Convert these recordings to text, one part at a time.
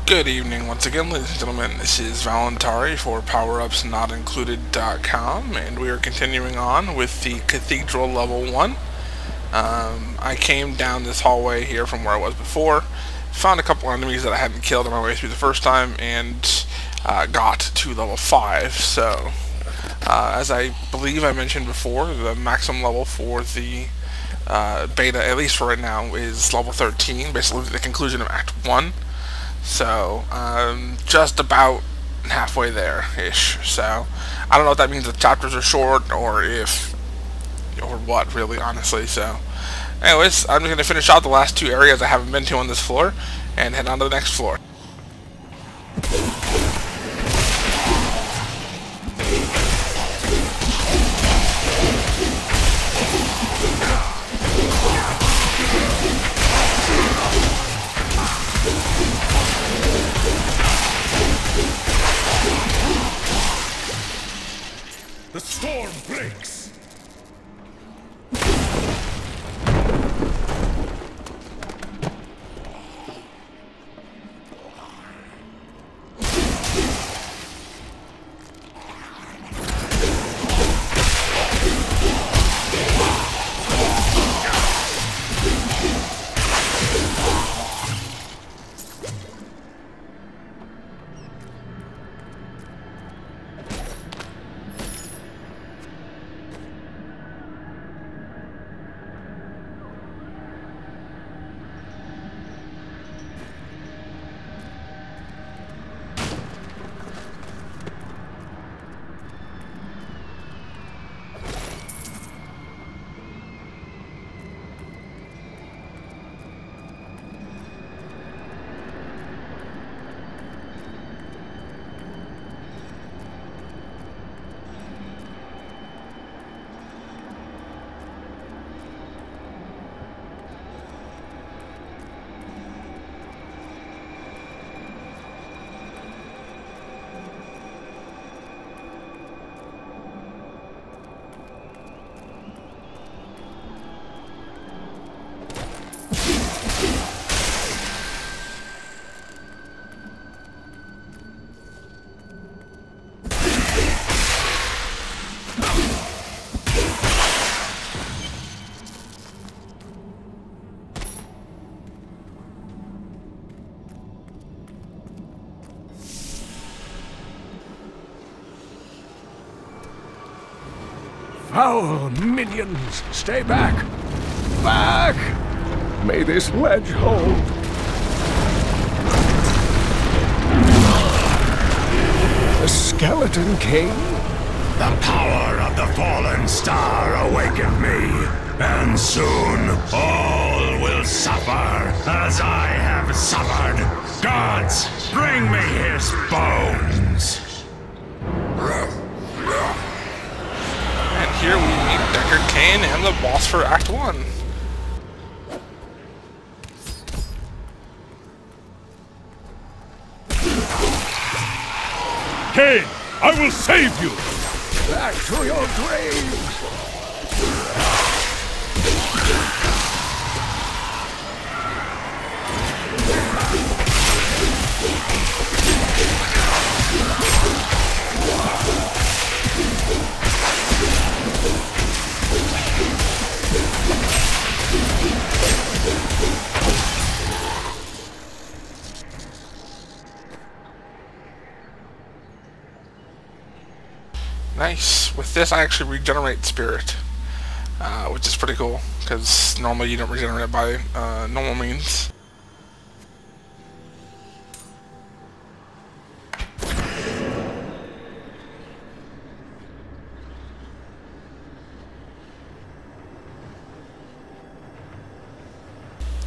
Good evening once again, ladies and gentlemen. This is Valentari for PowerUpsNotIncluded.com, and we are continuing on with the Cathedral Level 1. I came down this hallway here from where I was before, found a couple enemies that I hadn't killed on my way through the first time, and got to level 5. So, as I believe I mentioned before, the maximum level for the beta, at least for right now, is level 13, basically the conclusion of Act 1. So, just about halfway there-ish. So, I don't know if that means the chapters are short, or what, really, honestly. So, anyways, I'm just going to finish out the last two areas I haven't been to on this floor, and head on to the next floor. The storm breaks! Foul minions, stay back! Back! May this ledge hold. The Skeleton King? The power of the fallen star awakened me, and soon all will suffer as I have suffered. Gods, bring me his bones! Here we meet Decard Cain and the boss for Act 1. Cain, I will save you! Back to your graves! Nice. With this, I actually regenerate spirit, which is pretty cool, because normally you don't regenerate it by normal means.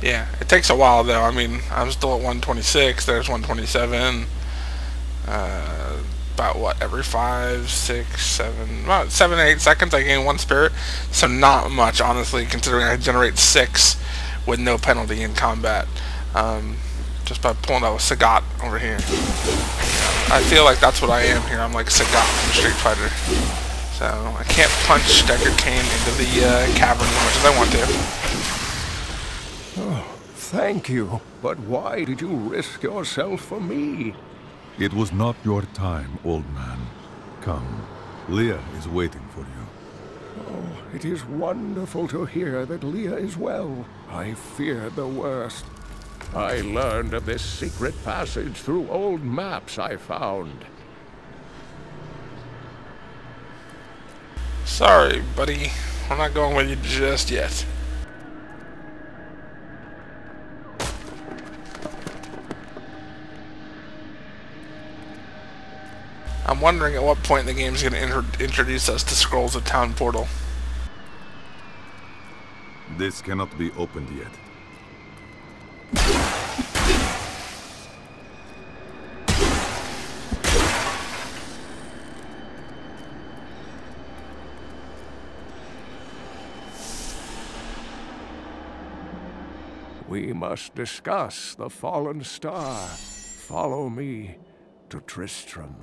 Yeah, it takes a while though. I mean, I'm still at 126, there's 127. About what, every 5, 6, 7, about 7 or 8 seconds I gain 1 spirit, so not much, honestly, considering I generate 6 with no penalty in combat, just by pulling out a Sagat over here. I feel like that's what I am here. I'm like Sagat from Street Fighter, so I can't punch Decard Cain into the cavern as much as I want to. Oh, Thank you, but why did you risk yourself for me? It was not your time, old man. Come, Leah is waiting for you. Oh, it is wonderful to hear that Leah is well. I feared the worst. I learned of this secret passage through old maps I found. Sorry, buddy. We're not going with you just yet. I'm wondering at what point the game is going to introduce us to Scrolls of Town Portal. This cannot be opened yet. We must discuss the fallen star. Follow me to Tristram.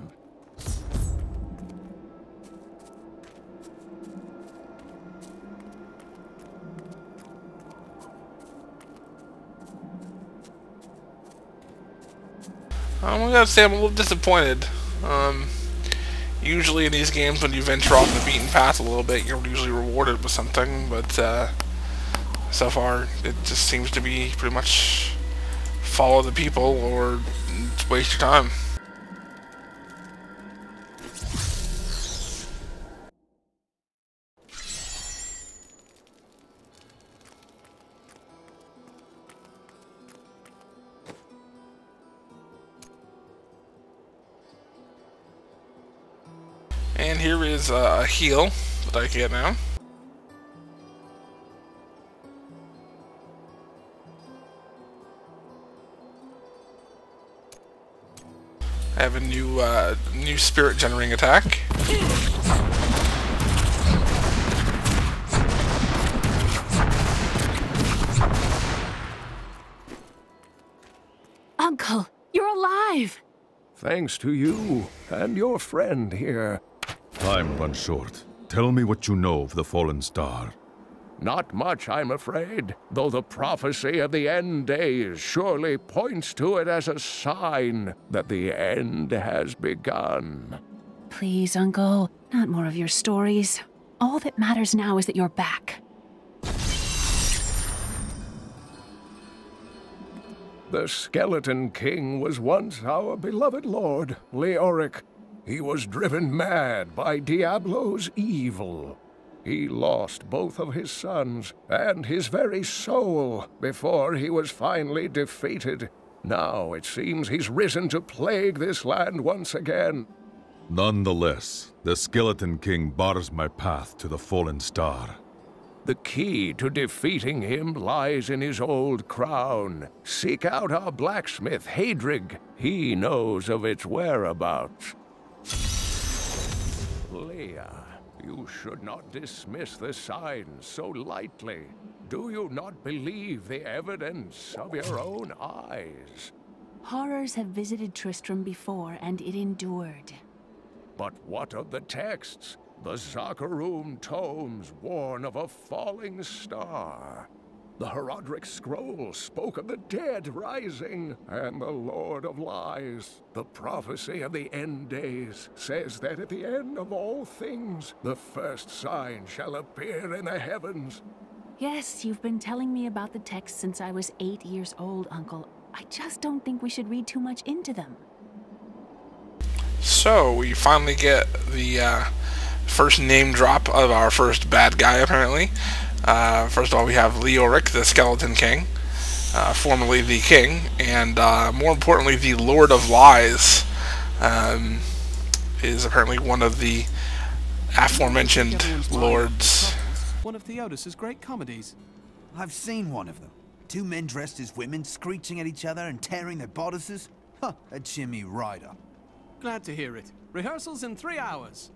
I gotta say I'm a little disappointed. Usually in these games when you venture off the beaten path a little bit, you're usually rewarded with something, but so far it just seems to be pretty much follow the people or waste your time. And here is a heal that I get now. I have a new spirit generating attack. Uncle, you're alive! Thanks to you and your friend here. Time runs short. Tell me what you know of the fallen star. Not much, I'm afraid, though the prophecy of the end days surely points to it as a sign that the end has begun. Please, Uncle, not more of your stories. All that matters now is that you're back. The Skeleton King was once our beloved lord, Leoric. He was driven mad by Diablo's evil. He lost both of his sons and his very soul before he was finally defeated. Now it seems he's risen to plague this land once again. Nonetheless, the Skeleton King bars my path to the fallen star. The key to defeating him lies in his old crown. Seek out our blacksmith, Hadrig. He knows of its whereabouts. Leah, you should not dismiss the signs so lightly. Do you not believe the evidence of your own eyes? Horrors have visited Tristram before, and it endured. But what of the texts? The Zakarum tomes warn of a falling star. The Herodric scroll spoke of the dead rising, and the Lord of Lies, the prophecy of the end days, says that at the end of all things, the first sign shall appear in the heavens. Yes, you've been telling me about the texts since I was 8 years old, Uncle. I just don't think we should read too much into them. So, we finally get the first name drop of our first bad guy, apparently. First of all, we have Leoric, the Skeleton King, formerly the King, and more importantly, the Lord of Lies, is apparently one of the aforementioned lords. One of Theodos's great comedies. I've seen one of them. Two men dressed as women screeching at each other and tearing their bodices. Huh, a cheer me right up. Glad to hear it. Rehearsals in 3 hours.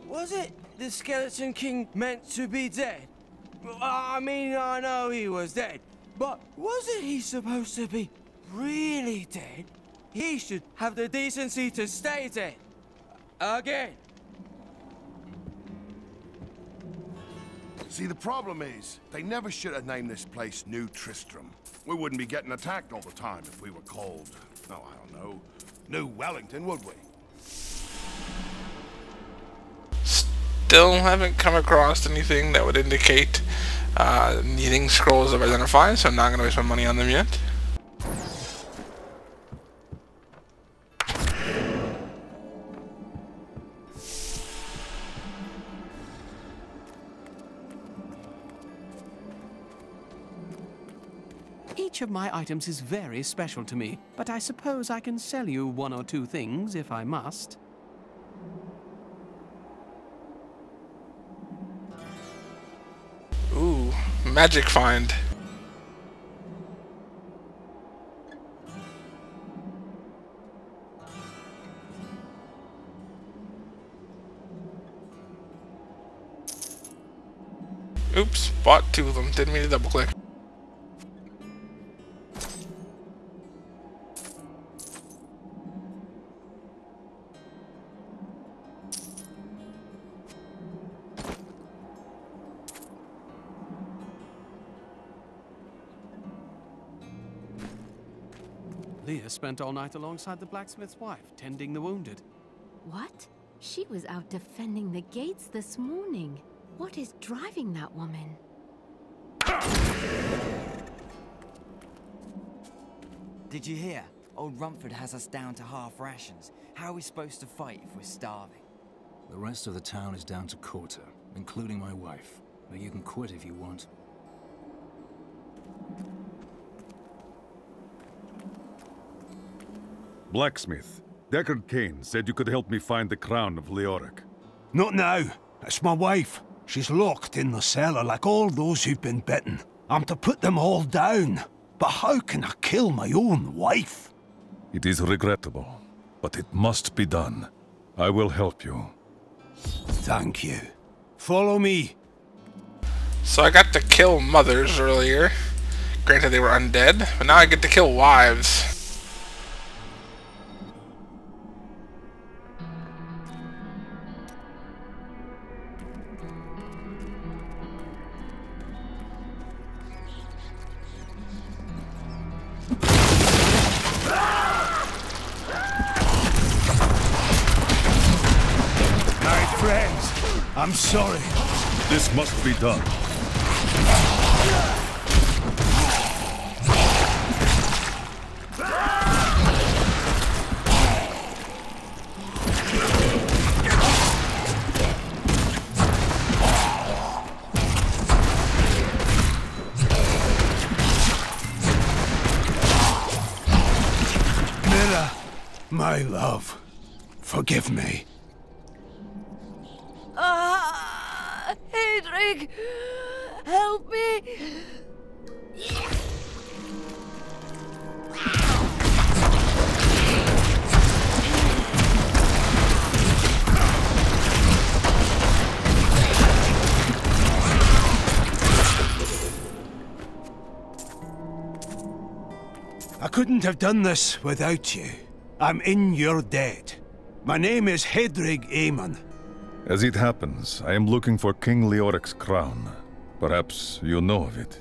Was it the Skeleton King meant to be dead? I mean, I know he was dead, but wasn't he supposed to be really dead? He should have the decency to stay dead. Again. See, the problem is, they never should have named this place New Tristram. We wouldn't be getting attacked all the time if we were called, oh, I don't know, New Wellington, would we? Still haven't come across anything that would indicate needing scrolls of identify, so I'm not going to waste my money on them yet. Each of my items is very special to me, but I suppose I can sell you one or two things if I must. Ooh, magic find. Oops, bought two of them. Didn't mean to double click. Leah spent all night alongside the blacksmith's wife, tending the wounded. What? She was out defending the gates this morning. What is driving that woman? Did you hear? Old Rumford has us down to half rations. How are we supposed to fight if we're starving? The rest of the town is down to quarter, including my wife. But you can quit if you want. Blacksmith, Decard Cain said you could help me find the crown of Leoric. Not now. It's my wife. She's locked in the cellar like all those who've been bitten. I'm to put them all down. But how can I kill my own wife? It is regrettable, but it must be done. I will help you. Thank you. Follow me. So I got to kill mothers earlier. Granted they were undead, but now I get to kill wives. I'm sorry. This must be done. Mira, my love, forgive me. Hedrig, help me! I couldn't have done this without you. I'm in your debt. My name is Hedrig Aemon. As it happens, I am looking for King Leoric's crown. Perhaps you know of it.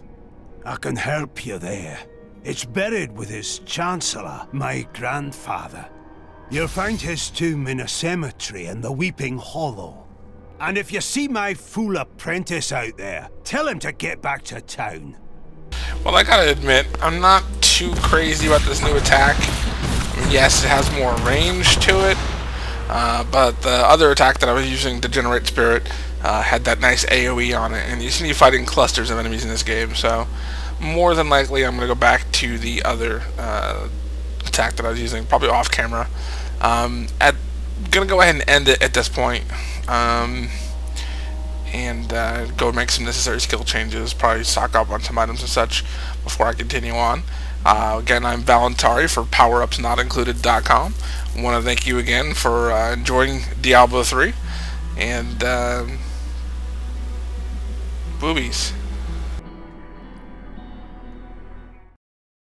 I can help you there. It's buried with his Chancellor, my grandfather. You'll find his tomb in a cemetery in the Weeping Hollow. And if you see my fool apprentice out there, tell him to get back to town. Well, I gotta admit, I'm not too crazy about this new attack. I mean, yes, it has more range to it. But the other attack that I was using to generate spirit had that nice AoE on it, and you see me fighting clusters of enemies in this game, so more than likely I'm going to go back to the other attack that I was using, probably off camera. I'm going to go ahead and end it at this point, and go make some necessary skill changes, probably stock up on some items and such before I continue on. Again, I'm Valentari for PowerUpsNotIncluded.com. I want to thank you again for enjoying Diablo 3, and boobies.